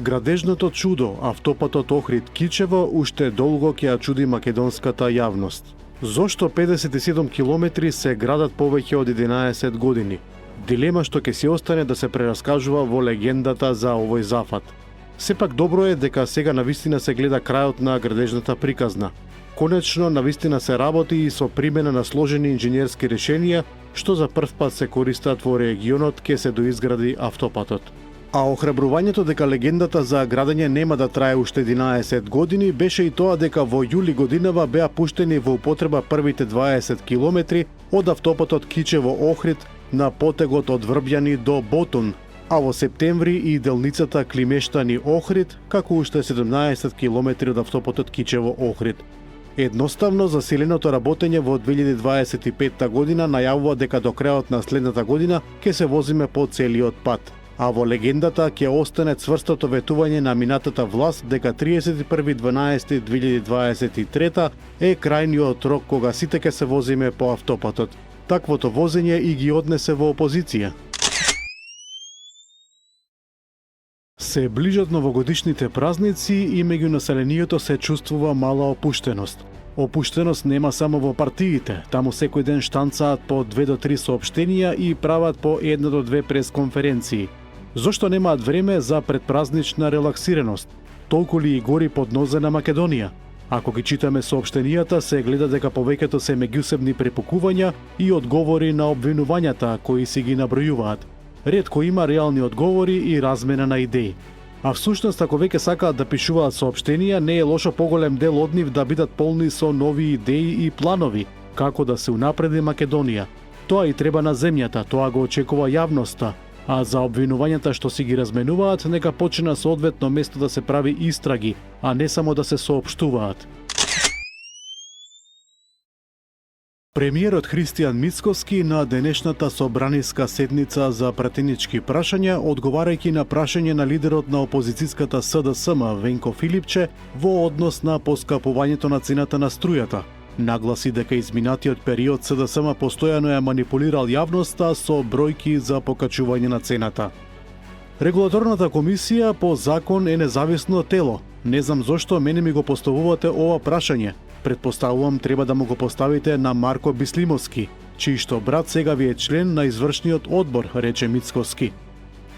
Градежното чудо, автопатот Охрид-Кичево, уште долго ќе ја чуди македонската јавност. Зошто 57 километри се градат повеќе од 11 години? Дилема што ќе си остане да се прераскажува во легендата за овој зафат. Сепак добро е дека сега навистина се гледа крајот на градежната приказна. Конечно навистина се работи и со примена на сложени инженерски решенија, што за прв пат се користат во регионот ке се доизгради автопатот. А охрабрувањето дека легендата за градење нема да трае уште 11 години беше и тоа дека во јули годинава беа пуштени во употреба првите 20 километри од автопатот Кичево-Охрид на потегот од Врбјани до Ботун, а во септември и делницата Климештани-Охрид, како уште 17 километри од автопатот Кичево-Охрид. Едноставно, заселеното работење во 2025 година најавува дека до крајот на следната година ќе се возиме по целиот пат. А во легендата ќе остане цврстото ветување на минатата власт дека 31.12.2023 е крајниот рок кога сите ќе се возиме по автопатот. Таквото возење и ги однесе во опозиција. Се ближат новогодишните празници и меѓу населението се чувствува мала опуштеност. Опуштеност нема само во партиите, таму секој ден штанцаат по 2 до 3 соопштенија и прават по 1 до 2 пресконференции. Зошто немаат време за предпразнична релаксираност? Толку ли и гори под нозе на Македонија? Ако ги читаме соопштенијата, се гледа дека повеќето се меѓусебни препукувања и одговори на обвинувањата кои си ги набројуваат. Ретко има реални одговори и размена на идеи. А всушност, ако веќе сакаат да пишуваат соопштенија, не е лошо поголем дел од нив да бидат полни со нови идеи и планови, како да се унапреди Македонија. Тоа и треба на земјата, тоа го очекува јавноста, а за обвинувањата што си ги разменуваат, нека почне соодветно место да се прави истраги, а не само да се соопштуваат. Премиерот Христијан Мицкоски на денешната собраниска седница за пратенички прашања, одговарајќи на прашање на лидерот на опозицијската СДСМ Венко Филипче во однос на поскапувањето на цената на струјата, нагласи дека изминатиот период СДСМ постојано ја манипулирал јавноста со бројки за покачување на цената. Регулаторната комисија по закон е независно тело. Не знам зошто мене ми го поставувате ова прашање. Предпоставувам треба да му го поставите на Марко Бислимовски, чиј што брат сега ви е член на извршниот одбор, рече Мицкоски.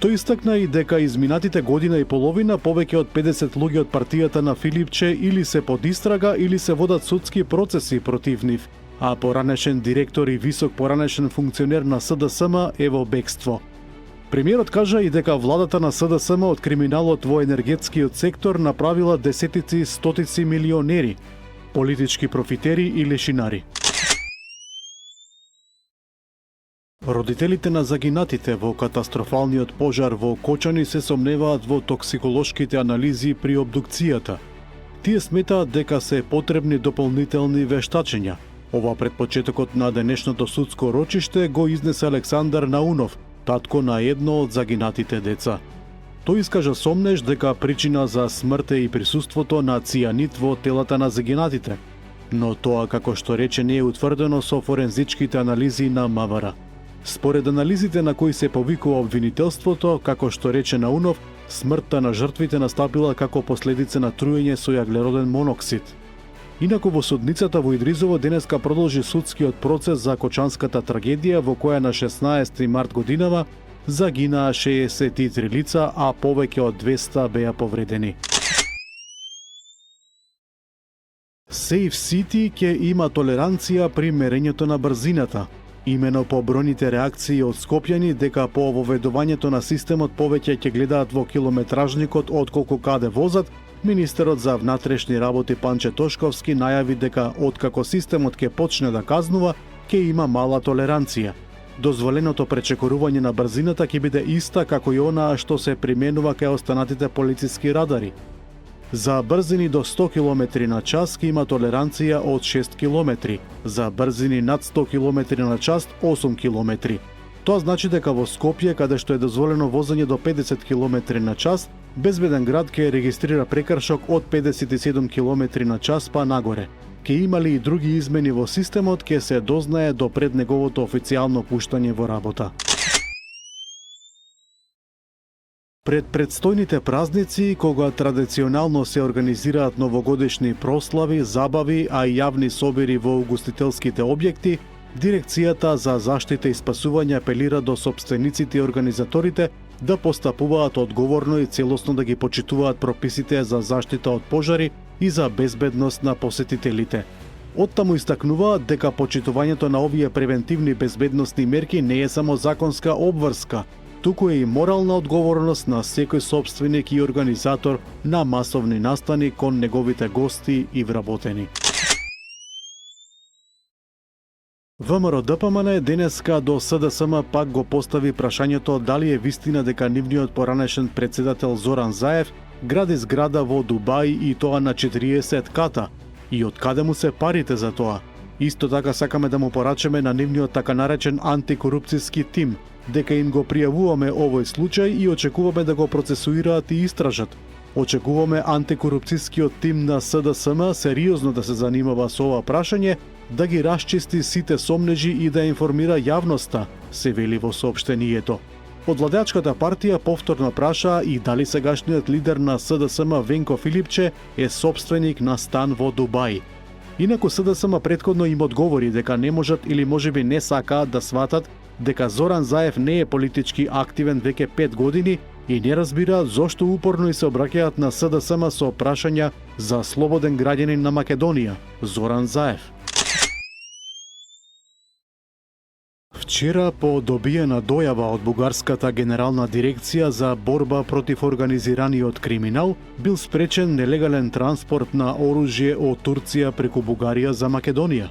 Тој истакна и дека изминатите година и половина повеќе од 50 луѓе од партијата на Филипче или се под истрага или се водат судски процеси против нив, а поранешен директор и висок поранешен функционер на СДСМ е во бегство. Премиерот кажа и дека владата на СДСМ од криминалот во енергетскиот сектор направила десетици, стотици милионери, политички профитери и лешинари. Родителите на загинатите во катастрофалниот пожар во Кочани се сомневаат во токсиколошките анализи при обдукцијата. Тие сметаат дека се потребни дополнителни вештачења. Ова пред почетокот на денешното судско рочиште го изнесе Александар Наунов, татко на едно од загинатите деца. Тој искажа сомнеж дека причина за смрт е и присуството на цијанид во телата на загинатите, но тоа, како што рече, не е утврдено со форензичките анализи на МВР. Според анализите на кои се повикува обвинителството, како што рече Наунов, смртта на жртвите настапила како последица на труење со јаглероден моноксид. Инаку во судницата во Идризово денеска продолжи судскиот процес за Кочанската трагедија во која на 16 март годинава загинаа 63 лица, а повеќе од 200 беа повредени. Safe City ќе има толеранција при мерењето на брзината. Имено по бројните реакции од скопјани дека по воведувањето на системот повеќе ќе гледаат во километражникот отколку каде возат, министерот за внатрешни работи Панче Тошковски најави дека откако системот ќе почне да казнува, ќе има мала толеранција. Дозволеното пречекорување на брзината ќе биде иста како и онаа што се применува кај останатите полициски радари. За брзини до 100 км на час ќе има толеранција од 6 км, за брзини над 100 км на час 8 км. Тоа значи дека во Скопје, каде што е дозволено возење до 50 км на час, Безбеден град ќе регистрира прекршок од 57 км на час па нагоре. Ке има ли и други измени во системот, ке се дознае до пред неговото официјално пуштање во работа. Пред предстојните празници, кога традиционално се организираат новогодишни прослави, забави, а и јавни собири во угостителските објекти, Дирекцијата за заштита и спасување апелира до сопствениците и организаторите да постапуваат одговорно и целосно да ги почитуваат прописите за заштита од пожари и за безбедност на посетителите. Оттаму истакнуваат дека почитувањето на овие превентивни безбедносни мерки не е само законска обврска, туку е и морална одговорност на секој сопственик и организатор на масовни настани кон неговите гости и вработени. ВМРО ДПМН денеска до СДСМ пак го постави прашањето дали е вистина дека нивниот поранешен председател Зоран Заев гради зграда во Дубај и тоа на 40 ката и од каде му се парите за тоа. Исто така сакаме да му порачаме на нивниот така наречен антикорупцијски тим дека им го пријавуваме овој случај и очекуваме да го процесуираат и истражат. Очекуваме антикорупцијскиот тим на СДСМ сериозно да се занимава со ова прашање, да ги расчисти сите сомнежи и да информира јавноста, се вели во соопштението. Од владеачката партија повторно праша и дали сегашниот лидер на СДСМ Венко Филипче е сопственик на стан во Дубај. Инаку СДСМ претходно им одговори дека не можат или можеби не сакаат да сватат дека Зоран Заев не е политички активен веќе 5 години и не разбираат зошто упорно и се обраќаат на СДСМ со прашања за слободен граѓанин на Македонија, Зоран Заев. Вчера, по добиена дојава од Бугарската генерална дирекција за борба против организираниот криминал, бил спречен нелегален транспорт на оружје од Турција преку Бугарија за Македонија.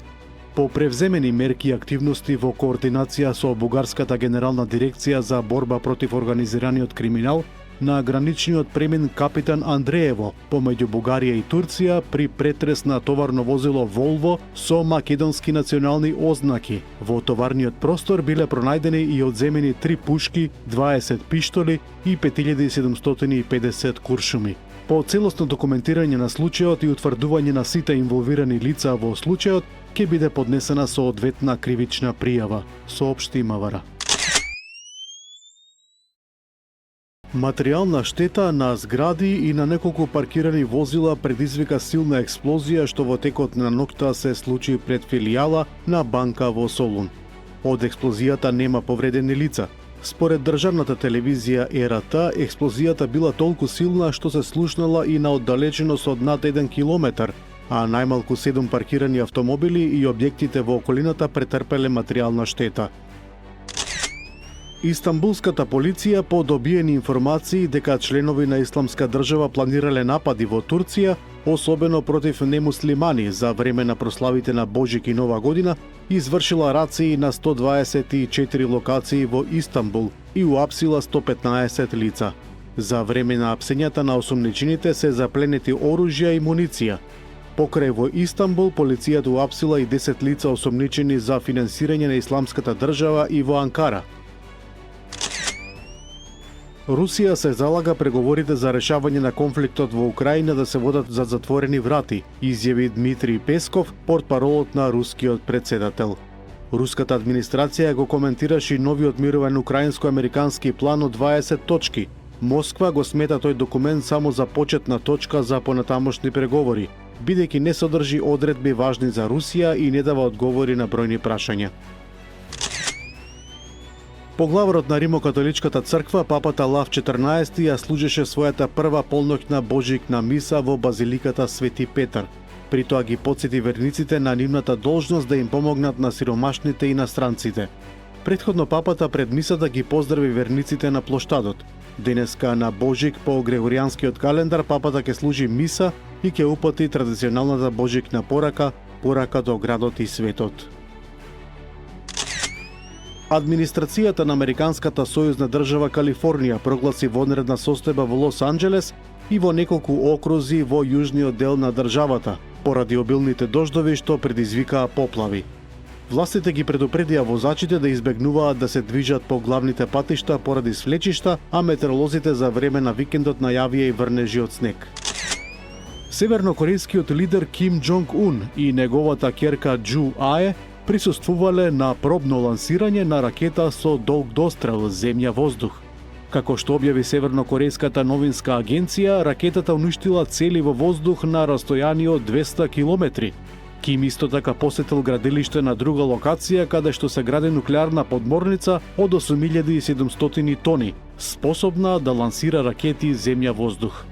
По превземени мерки и активности во координација со Бугарската генерална дирекција за борба против организираниот криминал, на граничниот премин Капитан Андреево помеѓу Бугарија и Турција при претрес на товарно возило Волво со македонски национални ознаки. Во товарниот простор биле пронајдени и одземени 3 пушки, 20 пиштоли и 5750 куршуми. По целосно документирање на случајот и утврдување на сите инволвирани лица во случајот, ќе биде поднесена соодветна кривична пријава, соопшти МВР. Материјална штета на згради и на неколку паркирани возила предизвика силна експлозија што во текот на ноќта се случи пред филијала на банка во Солун. Од експлозијата нема повредени лица. Според државната телевизија ЕРТ, експлозијата била толку силна што се слушнала и на оддалеченост од над 1 километар, а најмалку 7 паркирани автомобили и објектите во околината претрпеле материјална штета. Истанбулската полиција по добиени информации дека членови на Исламска држава планирале напади во Турција, особено против немуслимани за време на прославите на Божик и Нова година, извршила рации на 124 локации во Истанбул и уапсила 115 лица. За време на апсењата на осумничените се запленети оружја и муниција. Покрај во Истанбул, полицијата уапсила и 10 лица осумничени за финансирање на Исламската држава и во Анкара. Русија се залага преговорите за решавање на конфликтот во Украина да се водат за затворени врати, изјави Дмитрий Песков, портпаролот на рускиот претседател. Руската администрација го коментираше и новиот мировен украинско-американски план од 20 точки. Москва го смета тој документ само за почетна точка за понатамошни преговори, бидејќи не содржи одредби важни за Русија и не дава одговори на бројни прашања. Поглаварот на Римокатоличката црква, папата Лав 14 ја служеше својата прва полноќна божикна миса во базиликата Свети Петар. При тоа ги потсети верниците на нивната должност да им помогнат на сиромашните и на странците. Претходно папата пред мисата ги поздрави верниците на плоштадот. Денеска на Божик по Грегоријанскиот календар папата ќе служи миса и ќе упати традиционалната божикна порака до градот и светот. Администрацијата на Американската сојузна држава Калифорнија прогласи вонредна состојба во Лос Анџелес и во неколку окрузи во јужниот дел на државата, поради обилните дождови што предизвикаа поплави. Властите ги предупредија возачите да избегнуваат да се движат по главните патишта поради свлечишта, а метеоролозите за време на викендот најавија и врнежи од снег. Севернокорејскиот лидер Ким Џонг Ун и неговата ќерка Џу Аe присуствувале на пробно лансирање на ракета со долг дострел земја-воздух. Како што објави севернокорејската новинска агенција, ракетата уништила цели во воздух на растојание од 200 километри. Ким исто така посетил градилиште на друга локација каде што се гради нуклеарна подморница од 8700 тони, способна да лансира ракети земја-воздух.